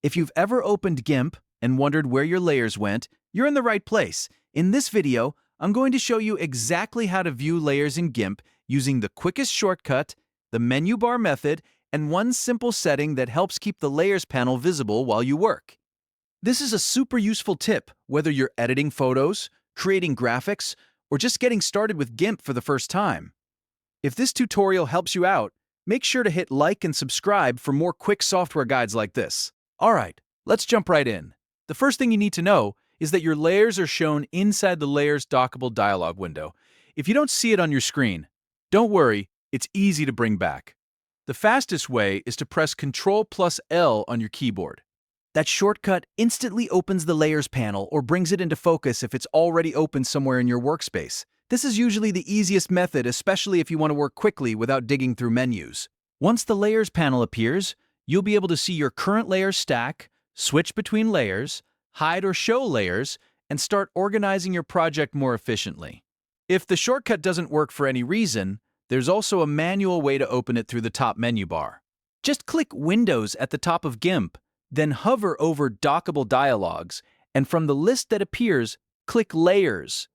If you've ever opened GIMP and wondered where your layers went, you're in the right place. In this video, I'm going to show you exactly how to view layers in GIMP using the quickest shortcut, the menu bar method, and one simple setting that helps keep the Layers panel visible while you work. This is a super useful tip whether you're editing photos, creating graphics, or just getting started with GIMP for the first time. If this tutorial helps you out, make sure to hit like and subscribe for more quick software guides like this. Alright, let's jump right in. The first thing you need to know is that your layers are shown inside the Layers Dockable dialog window. If you don't see it on your screen, don't worry, it's easy to bring back. The fastest way is to press Ctrl Plus L on your keyboard. That shortcut instantly opens the Layers panel or brings it into focus if it's already open somewhere in your workspace. This is usually the easiest method, especially if you want to work quickly without digging through menus. Once the Layers panel appears, you'll be able to see your current layer stack, switch between layers, hide or show layers, and start organizing your project more efficiently. If the shortcut doesn't work for any reason, there's also a manual way to open it through the top menu bar. Just click Windows at the top of GIMP, then hover over Dockable Dialogs, and from the list that appears, click Layers.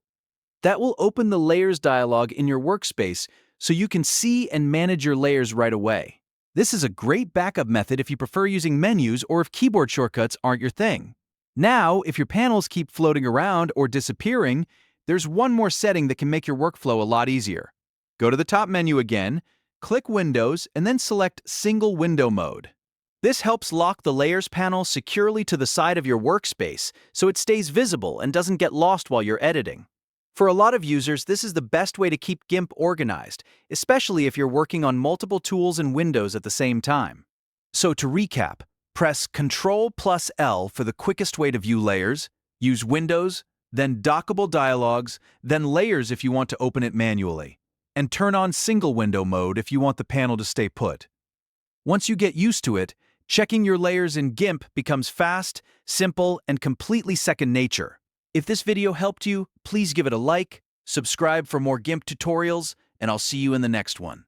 That will open the Layers dialog in your workspace so you can see and manage your layers right away. This is a great backup method if you prefer using menus or if keyboard shortcuts aren't your thing. Now, if your panels keep floating around or disappearing, there's one more setting that can make your workflow a lot easier. Go to the top menu again, click Windows, and then select Single Window Mode. This helps lock the Layers panel securely to the side of your workspace so it stays visible and doesn't get lost while you're editing. For a lot of users, this is the best way to keep GIMP organized, especially if you're working on multiple tools and windows at the same time. So to recap, press Ctrl Plus L for the quickest way to view layers, use Windows, then Dockable Dialogs, then Layers if you want to open it manually, and turn on Single Window Mode if you want the panel to stay put. Once you get used to it, checking your layers in GIMP becomes fast, simple, and completely second nature. If this video helped you, please give it a like, subscribe for more GIMP tutorials, and I'll see you in the next one.